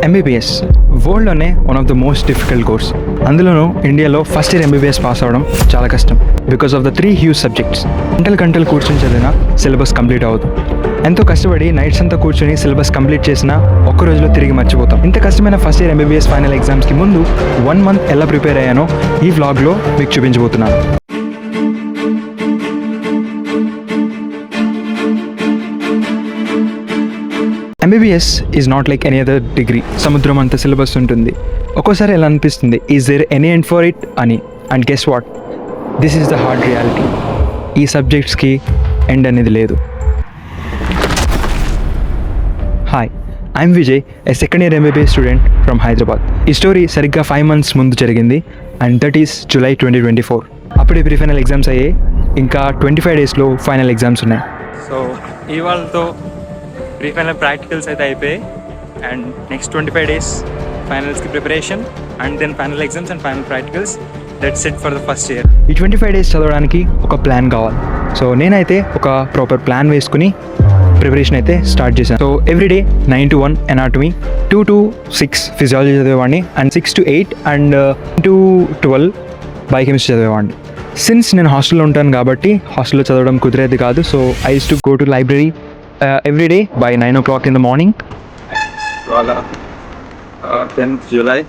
MBBS వరల్డ్లోనే one of the most difficult course. అందులోనూ ఇండియాలో ఫస్ట్ ఇయర్ ఎంబీబీఎస్ పాస్ అవ్వడం చాలా కష్టం because of the 3 huge subjects. గంటలు కూర్చొని చదివినా సిలబస్ కంప్లీట్ అవ్వదు. ఎంతో కష్టపడి నైట్స్ అంతా కూర్చొని సిలబస్ కంప్లీట్ చేసినా ఒక్క రోజులో తిరిగి మర్చిపోతాం. ఇంత కష్టమైన ఫస్ట్ ఇయర్ ఎంబీబీఎస్ ఫైనల్ ఎగ్జామ్స్కి ముందు 1 మంత్ ఎలా ప్రిపేర్ అయ్యానో ఈ వ్లాగ్లో మీకు చూపించబోతున్నాను. MBBS is not like any other degree. సముద్రం అంత సిలబస్ ఉంటుంది. ఒక్కోసారి ఎలా అనిపిస్తుంది, is there any end for it అని. And guess what, this is the hard reality. ఈ సబ్జెక్ట్స్కి ఎండ్ అనేది లేదు. Hi, I'm Vijay, a second year MBBS student from Hyderabad. ఈ స్టోరీ సరిగ్గా 5 months ముందు జరిగింది అండ్ దట్ ఈస్ July 2024. అప్పుడే ప్రీ ఫైనల్ ఎగ్జామ్స్ అయ్యాయి. ఇంకా 25 daysలో ఫైనల్ ఎగ్జామ్స్ ఉన్నాయి. సో ఇవాళతో ప్రీ ఫైనల్ ప్రాక్టికల్స్ అయితే అయిపోయాయి అండ్ నెక్స్ట్ 25 days ఫైనల్స్కి preparation and then final exams and final practicals. That's it for the first year. ఈ 25 days చదవడానికి ఒక ప్లాన్ కావాలి. సో నేనైతే ఒక ప్రాపర్ ప్లాన్ వేసుకుని ప్రిపరేషన్ అయితే స్టార్ట్ చేశాను. So everyday 9 to 1 anatomy, 2 to 6 physiology చదివేవాడిని and 6 to 8 and 2 to 12 biochemistry చదివేవాడిని. సిన్స్ నేను హాస్టల్లో ఉంటాను కాబట్టి హాస్టల్లో చదవడం కుదిరేది కాదు. So I use to go to library every day by 9 o'clock in the morning. ఇవాళ 10th July,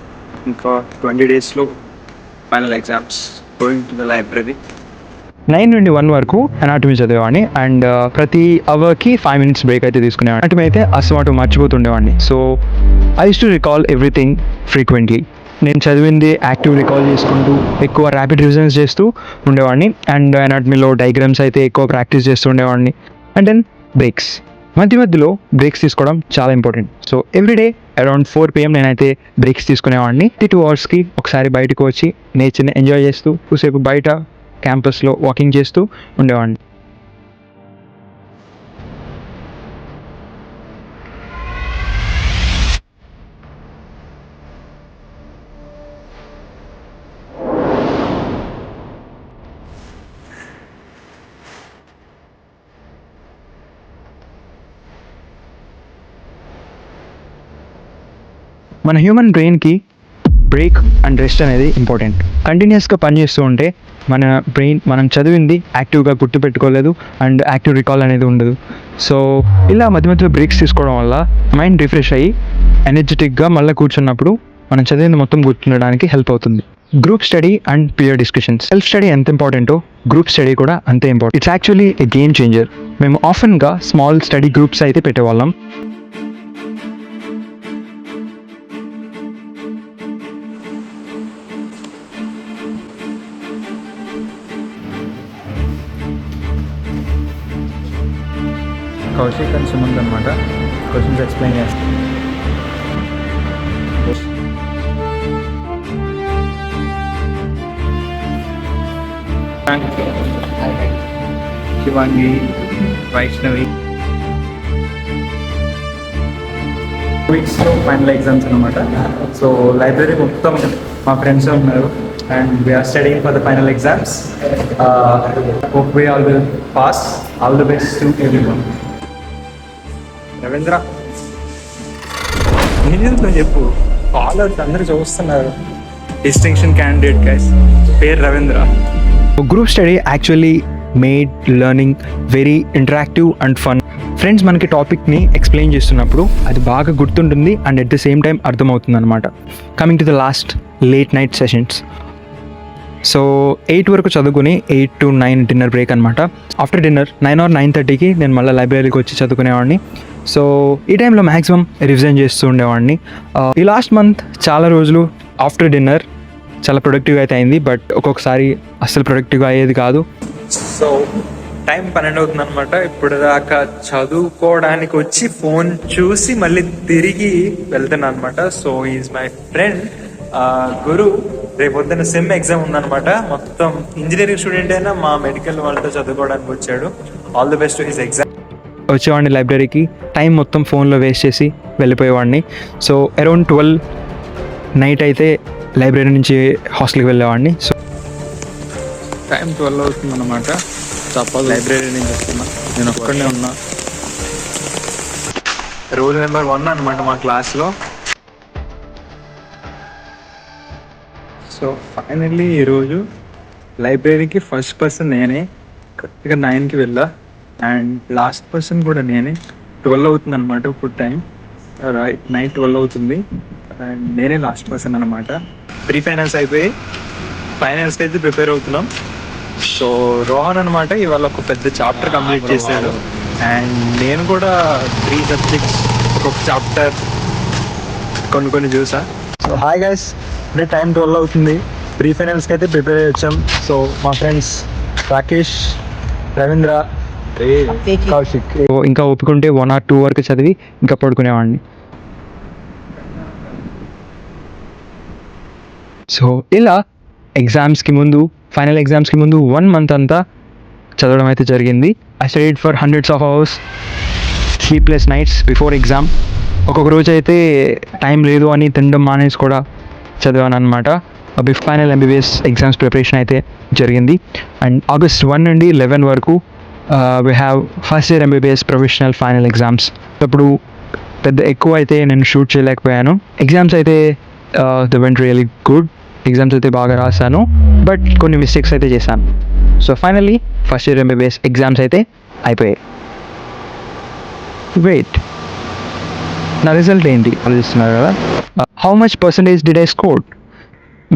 ఇంకా 20 daysలో final exams. Going to the library 9 నుండి 1 వరకు అనాటమీ చదివేవాడిని అండ్ ప్రతి అవర్కి 5 minutes బ్రేక్ అయితే తీసుకునేవాడిని. అనాటమీ అయితే అసలు మర్చిపోతుండేవాడిని. So I use to recall everything frequently. నేను చదివింది యాక్టివ్ రికాల్ చేసుకుంటూ ఎక్కువ ర్యాపిడ్ రివిజన్స్ చేస్తూ ఉండేవాడిని అండ్ అనాటమీలో డయాగ్రామ్స్ అయితే ఎక్కువ ప్రాక్టీస్ చేస్తూ ఉండేవాడిని. అండ్ దెన్ బ్రేక్స్, మధ్యలో బ్రేక్స్ తీసుకోవడం చాలా important. So everyday around 4 PM నేనైతే బ్రేక్స్ తీసుకునేవాడిని. 2 hours ఒకసారి బయటకు వచ్చి నేచర్ని ఎంజాయ్ చేస్తూ కూసేపు బయట క్యాంపస్లో వాకింగ్ చేస్తూ ఉండేవాడిని. మన హ్యూమన్ బ్రెయిన్కి బ్రేక్ అండ్ రెస్ట్ అనేది ఇంపార్టెంట్. కంటిన్యూస్గా పనిచేస్తూ ఉంటే మన బ్రెయిన్ మనం చదివింది యాక్టివ్గా గుర్తుపెట్టుకోలేదు అండ్ యాక్టివ్ రికాల్ అనేది ఉండదు. సో ఇలా మధ్యలో బ్రేక్స్ తీసుకోవడం వల్ల మైండ్ రిఫ్రెష్ అయ్యి ఎనర్జెటిక్గా మళ్ళీ కూర్చున్నప్పుడు మనం చదివింది మొత్తం గుర్తుండడానికి హెల్ప్ అవుతుంది. Group study and peer discussions. Self study ఎంత ఇంపార్టెంటో గ్రూప్ స్టడీ కూడా అంతే important. It's actually a game changer. మేము ఆఫెన్గా స్మాల్ స్టడీ గ్రూప్స్ అయితే పెట్టేవాళ్ళం. కౌశిక్ అండ్ సుమంత్ అనమాట క్వశ్చన్స్ ఎక్స్ప్లెయిన్ చేస్తాను. శివాంగి, వైష్ణవి. వీక్స్లో ఫైనల్ ఎగ్జామ్స్ అనమాట. సో లైబ్రరీ మొత్తం మా ఫ్రెండ్స్ ఉన్నారు and we are studying for the final exams. Hope we all will pass. All the best to everyone. Ravindra, నేను చెప్పు, ఫాలోవర్స్ అందరూ చూస్తున్నారు. డిస్టింక్షన్ క్యాండిడేట్ గైస్, పేరు Ravindra. Group study actually made learning very interactive and fun. Friends మనకి టాపిక్ని explain చేస్తున్నప్పుడు అది బాగా గుర్తుంటుంది and at the same time అర్థమవుతుంది అనమాట. Coming to the last late night sessions. So 8 వరకు చదువుకుని 8 to 9 డిన్నర్ బ్రేక్ అనమాట. ఆఫ్టర్ డిన్నర్ 9 or 9:30కి నేను మళ్ళీ లైబ్రరీకి వచ్చి చదువుకునేవాడిని. సో ఈ టైంలో మ్యాక్సిమం రివిజన్ చేస్తూ ఉండేవాడిని. ఈ లాస్ట్ మంత్ చాలా రోజులు ఆఫ్టర్ డిన్నర్ చాలా ప్రొడక్టివ్గా అయితే అయింది, బట్ ఒక్కొక్కసారి అస్సలు ప్రొడక్టివ్గా అయ్యేది కాదు. సో టైం 12 అవుతుంది అనమాట. ఇప్పుడు దాకా చదువుకోవడానికి వచ్చి ఫోన్ చూసి మళ్ళీ తిరిగి వెళ్తున్నాను అనమాట. సో ఈజ్ మై ఫ్రెండ్ గురు. రేపు పొద్దున్న సెమ్ ఎగ్జామ్ ఉందన్నమాట. మొత్తం ఇంజనీరింగ్ స్టూడెంట్ అయినా మా మెడికల్ వాళ్ళతో చదువుకోవడానికి వచ్చాడు. All the best to his exam. వచ్చేవాడిని లైబ్రరీకి, టైం మొత్తం ఫోన్లో వేస్ట్ చేసి వెళ్ళిపోయేవాడిని. సో అరౌండ్ 12 నైట్ అయితే లైబ్రరీ నుంచి హాస్టల్కి వెళ్ళేవాడిని. సో టైం 12 అవుతుంది అన్నమాట. తప్పదు, లైబ్రరీ నుంచి వస్తున్నా. నేను ఒక్కడనే ఉన్నా. రోల్ నెంబర్ 1 అనమాట మా క్లాస్లో. సో ఫైనల్లీ ఈరోజు లైబ్రరీకి ఫస్ట్ పర్సన్ నేనే. కరెక్ట్గా 9కి వెళ్ళా అండ్ లాస్ట్ పర్సన్ కూడా నేనే. 12 అవుతుంది అనమాట ఇప్పుడు టైం. రైట్, నైట్ 12 అవుతుంది అండ్ నేనే లాస్ట్ పర్సన్ అనమాట. ప్రీ ఫైనల్స్ అయిపోయి ఫైనల్స్కి అయితే ప్రిపేర్ అవుతున్నాం. సో రోహన్ అనమాట ఇవాళ ఒక పెద్ద చాప్టర్ కంప్లీట్ చేశాడు అండ్ నేను కూడా 3 సబ్జెక్ట్స్ ఒక చాప్టర్ కొన్ని చూసా. సో హాయ్ గైస్, అంటే టైం 12 అవుతుంది. ప్రీ ఫైనల్స్కి అయితే ప్రిపేర్ అయ్యి వచ్చాం. సో మా ఫ్రెండ్స్ రాకేష్, రవీంద్ర, కౌశిక్. సో ఇంకా ఒప్పుకుంటే 1 or 2 వరకు చదివి ఇంకా పడుకునేవాడిని. సో ఇలా ఎగ్జామ్స్కి ముందు, ఫైనల్ ఎగ్జామ్స్కి ముందు 1 month అంతా చదవడం అయితే జరిగింది. I studied for hundreds of hours, sleepless nights before exam. ఒక్కొక్క రోజు అయితే టైం లేదు అని తినడం మానేసి కూడా చదివాను అనమాట. ఫైనల్ MBBS ఎగ్జామ్స్ ప్రిపరేషన్ అయితే జరిగింది. అండ్ August 1 నుండి 11 వరకు we have first year MBBS professional final exams. అప్పుడు పెద్ద ఎక్కువ అయితే నేను షూట్ చేయలేకపోయాను. ఎగ్జామ్స్ అయితే the went really good. Exams అయితే బాగా రాశాను, బట్ కొన్ని మిస్టేక్స్ అయితే చేశాను. So finally first year MBBS exams అయితే అయిపోయాయి. వెయిట్, నా రిజల్ట్ ఏంటి ఆలోచిస్తున్నారు కదా. How much percentage did I score?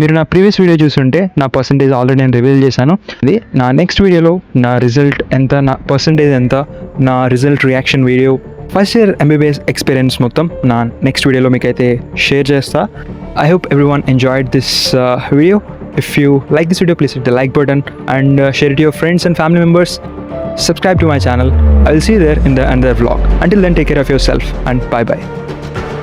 మీరు నా ప్రీవియస్ వీడియో చూస్తుంటే నా పర్సంటేజ్ ఆల్రెడీ నేను రివీల్ చేశాను. ఇది నా నెక్స్ట్ వీడియోలో నా రిజల్ట్ ఎంత, నా పర్సంటేజ్ ఎంత, నా result reaction video, first year MBBS experience మొత్తం నా నెక్స్ట్ వీడియోలో మీకు అయితే షేర్ చేస్తా. I hope everyone enjoyed this video. If you like this video, please hit the like button and share it to your friends and family members. Subscribe to my channel. I will see you there in the another vlog. Until then, take care of yourself and bye bye.